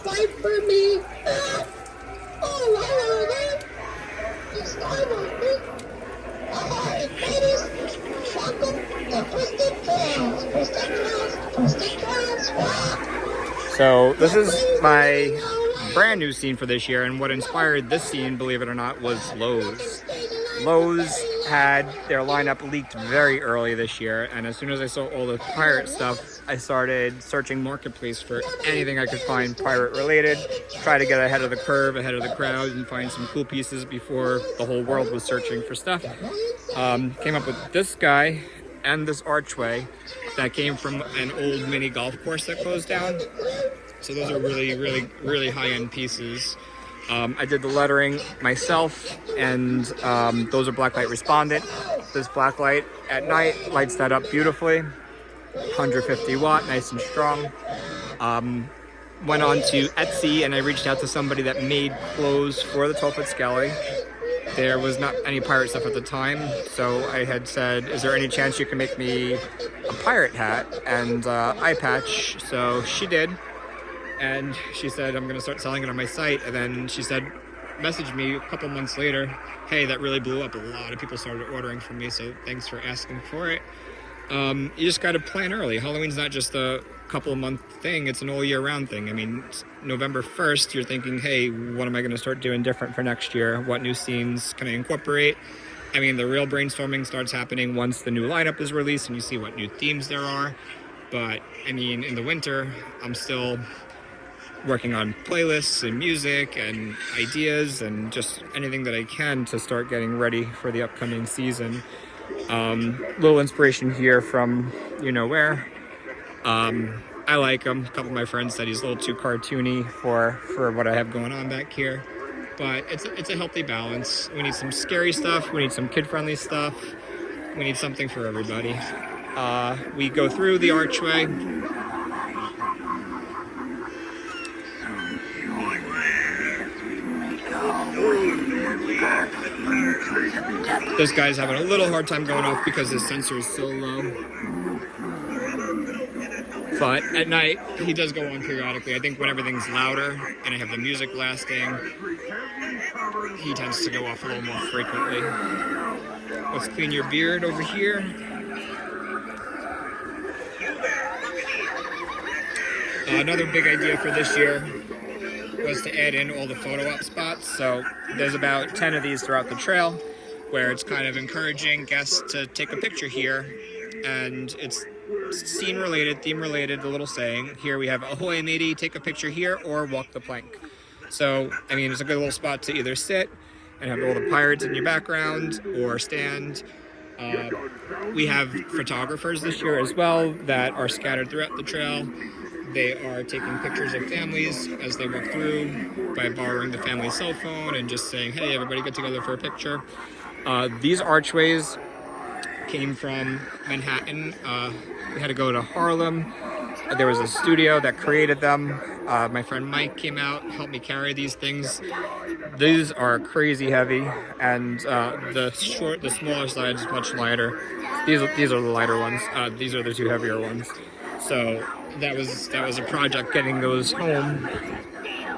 fight for me. Oh, hello there. It's Skywalker. Ladies, welcome to Twisted Clowns. Twisted Clowns. Twisted Clowns. So this is my brand new scene for this year, and what inspired this scene, believe it or not, was Lowe's. Lowe's had their lineup leaked very early this year, and as soon as I saw all the pirate stuff, I started searching Marketplace for anything I could find pirate related, try to get ahead of the curve, ahead of the crowd, and find some cool pieces before the whole world was searching for stuff. Came up with this guy and this archway that came from an old mini golf course that closed down. So those are really high-end pieces. I did the lettering myself, and those are blacklight respondent. This blacklight at night lights that up beautifully. 150 watt, nice and strong. Went on to Etsy, and I reached out to somebody that made clothes for the 12-foot skelly. There was not any pirate stuff at the time, so I had said, is there any chance you can make me a pirate hat and eye patch? So she did, and she said, I'm gonna start selling it on my site. And then she said, message me a couple months later, hey, that really blew up. A lot of people started ordering from me, so thanks for asking for it. You just gotta plan early. Halloween's not just a couple of month thing, it's an all year round thing. I mean, November 1st, you're thinking, hey, what am I gonna start doing different for next year? What new scenes can I incorporate? I mean, the real brainstorming starts happening once the new lineup is released and you see what new themes there are. But I mean, in the winter, I'm still working on playlists and music and ideas and just anything that I can to start getting ready for the upcoming season. Little inspiration here from you know where. I like him. A couple of my friends said he's a little too cartoony for what I have going on back here, but it's a healthy balance. We need some scary stuff, we need some kid-friendly stuff, we need something for everybody. We go through the archway. This guy's having a little hard time going off because his sensor is so low. But at night, he does go on periodically. I think when everything's louder and I have the music blasting, he tends to go off a little more frequently. Let's clean your beard over here. Another big idea for this year was to add in all the photo op spots. So there's about 10 of these throughout the trail where it's kind of encouraging guests to take a picture here, and it's scene related, theme related, the little saying. Here we have ahoy matey, take a picture here or walk the plank. So I mean, it's a good little spot to either sit and have all the pirates in your background or stand. We have photographers this year as well that are scattered throughout the trail. They are taking pictures of families as they walk through by borrowing the family's cell phone and just saying, hey, everybody get together for a picture. These archways came from Manhattan. We had to go to Harlem. There was a studio that created them. My friend Mike came out, helped me carry these things. These are crazy heavy, and the smaller side is much lighter. These are the lighter ones. These are the two heavier ones. So that was a project getting those home,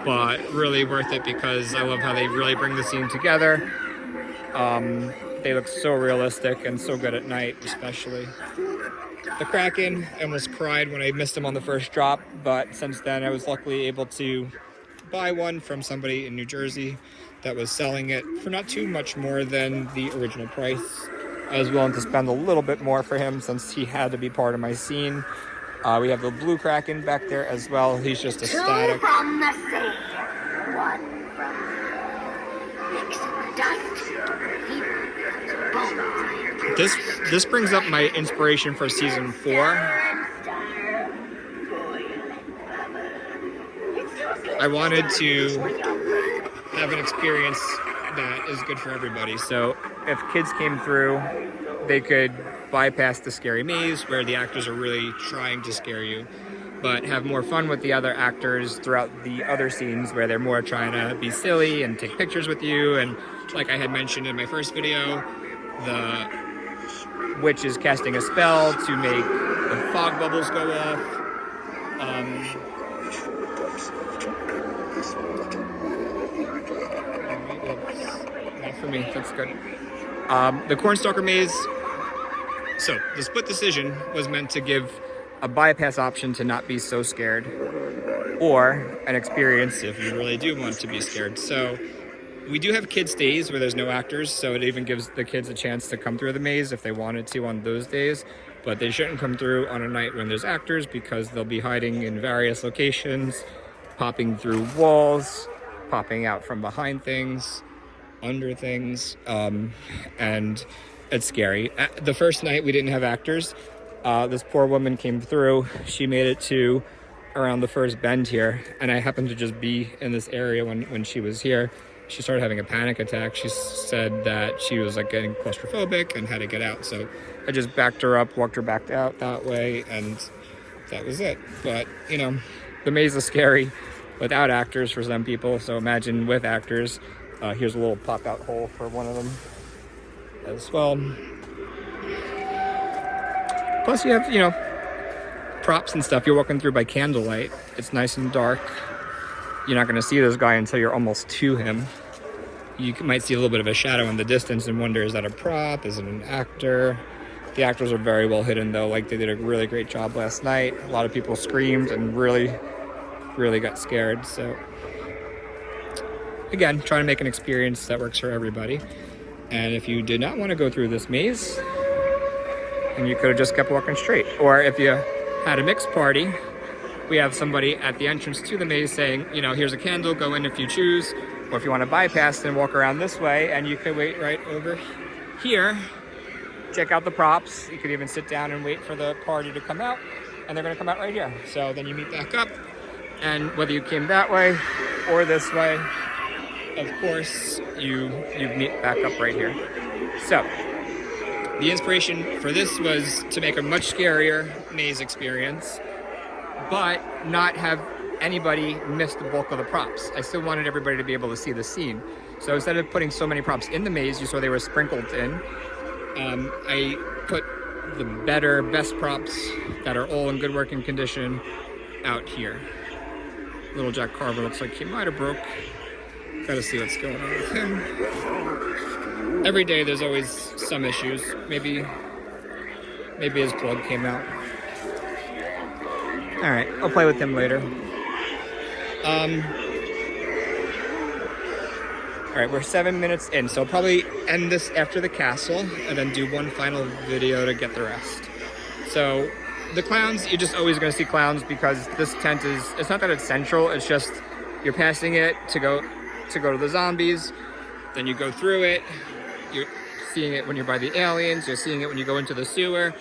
but really worth it because I love how they really bring the scene together. They look so realistic and so good at night, especially. The Kraken, I almost cried when I missed him on the first drop, but since then I was luckily able to buy one from somebody in New Jersey that was selling it for not too much more than the original price. I was willing to spend a little bit more for him since he had to be part of my scene. We have the blue Kraken back there as well. He's just a static. Two from the sea, one from mixing the dust. This brings up my inspiration for season 4. I wanted to have an experience that is good for everybody. So if kids came through, they could bypass the scary maze where the actors are really trying to scare you, but have more fun with the other actors throughout the other scenes where they're more trying to be silly and take pictures with you. And like I had mentioned in my first video, the witch is casting a spell to make the fog bubbles go off. for me. That's good. The Cornstalker maze. So the split decision was meant to give a bypass option to not be so scared, or an experience if you really do want to be scared. So we do have kids days where there's no actors, so it even gives the kids a chance to come through the maze if they wanted to on those days, but they shouldn't come through on a night when there's actors because they'll be hiding in various locations, popping through walls, popping out from behind things, under things, and it's scary. The first night we didn't have actors. This poor woman came through. She made it to around the first bend here, and I happened to just be in this area when she was here. She started having a panic attack. She said that she was like getting claustrophobic and had to get out. So I just backed her up, walked her back out that way, and that was it. But, you know, the maze is scary without actors for some people. So imagine with actors. Here's a little pop-out hole for one of them as well. Plus you have, you know, props and stuff. You're walking through by candlelight. It's nice and dark. You're not going to see this guy until you're almost to him. You might see a little bit of a shadow in the distance and wonder, is that a prop? Is it an actor? The actors are very well hidden though. Like, they did a really great job last night. A lot of people screamed and really got scared. So again, trying to make an experience that works for everybody. And if you did not want to go through this maze, then you could have just kept walking straight. Or if you had a mixed party, we have somebody at the entrance to the maze saying, you know, here's a candle, go in if you choose. Or if you want to bypass, then walk around this way, and you could wait right over here. Check out the props. You could even sit down and wait for the party to come out, and they're going to come out right here. So then you meet back up, and whether you came that way or this way, of course, you meet back up right here. So the inspiration for this was to make a much scarier maze experience, but not have anybody miss the bulk of the props. I still wanted everybody to be able to see the scene. So instead of putting so many props in the maze, you saw they were sprinkled in. I put the best props that are all in good working condition out here. Little Jack Carver looks like he might have broke. Gotta see what's going on with him. Every day there's always some issues. Maybe his plug came out. All right, I'll play with him later. All right, we're 7 minutes in, so I'll probably end this after the castle and then do one final video to get the rest. So the clowns, you're just always gonna see clowns because this tent it's not that it's central, it's just you're passing it to go to the zombies, then you go through it, you're seeing it when you're by the aliens, you're seeing it when you go into the sewer,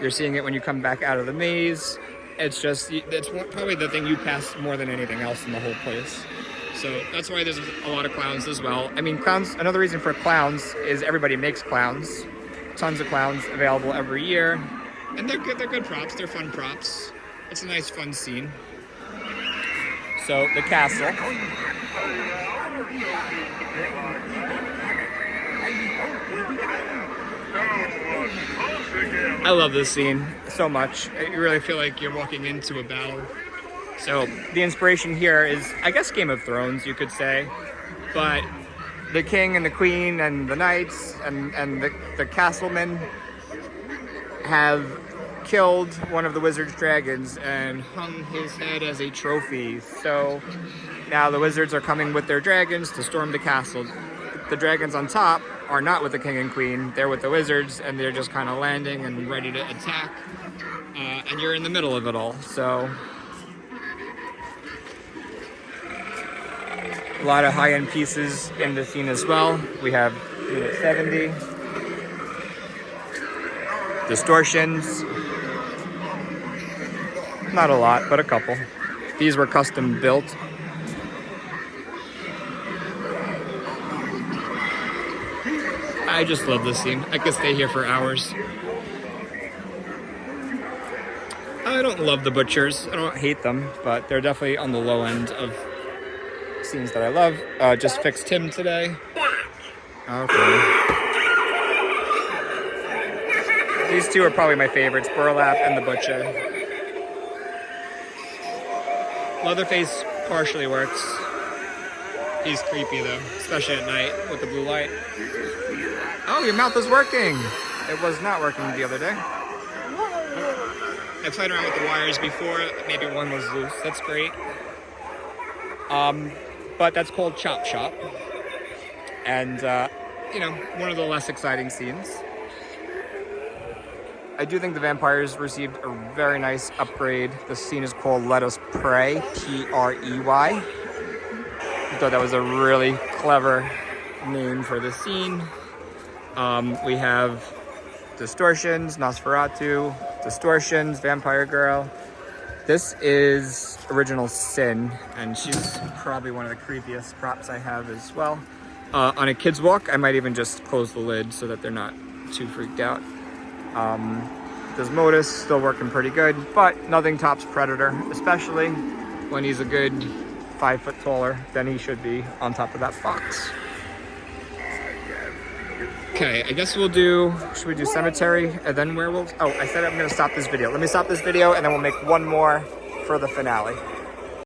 you're seeing it when you come back out of the maze. It's probably the thing you pass more than anything else in the whole place. So that's why there's a lot of clowns as well. I mean, clowns, another reason for clowns is everybody makes clowns. Tons of clowns available every year. And they're good props, they're fun props. It's a nice fun scene. So the castle. I love this scene so much. You really feel like you're walking into a battle. So the inspiration here is, I guess, Game of Thrones, you could say. But the king and the queen and the knights and the castlemen have killed one of the wizard's dragons and hung his head as a trophy. So now the wizards are coming with their dragons to storm the castle. The dragons on top are not with the king and queen, they're with the wizards, and they're just kind of landing and ready to attack. And you're in the middle of it all, so. A lot of high-end pieces in the scene as well. We have Unit 70. Distortions. Not a lot, but a couple. These were custom built. I just love this scene. I could stay here for hours. I don't love the butchers. I don't hate them, but they're definitely on the low end of scenes that I love. Just fixed him today. Okay. These two are probably my favorites, Burlap and the Butcher. Leatherface partially works. He's creepy though, especially at night with the blue light. Oh, your mouth is working. It was not working the other day. I played around with the wires before. Maybe one was loose. That's great. But that's called Chop Shop. And, you know, one of the less exciting scenes. I do think the vampires received a very nice upgrade. The scene is called Let Us Pray, P-R-E-Y. I thought that was a really clever name for the scene. We have Distortions, Nosferatu, Distortions, Vampire Girl. This is Original Sin, and she's probably one of the creepiest props I have as well. On a kid's walk, I might even just close the lid so that they're not too freaked out. Desmodus still working pretty good, but nothing tops Predator, especially when he's a good 5 foot taller than he should be on top of that box. Okay, I guess should we do Cemetery and then Werewolves? Oh, I said I'm gonna stop this video. Let me stop this video and then we'll make one more for the finale.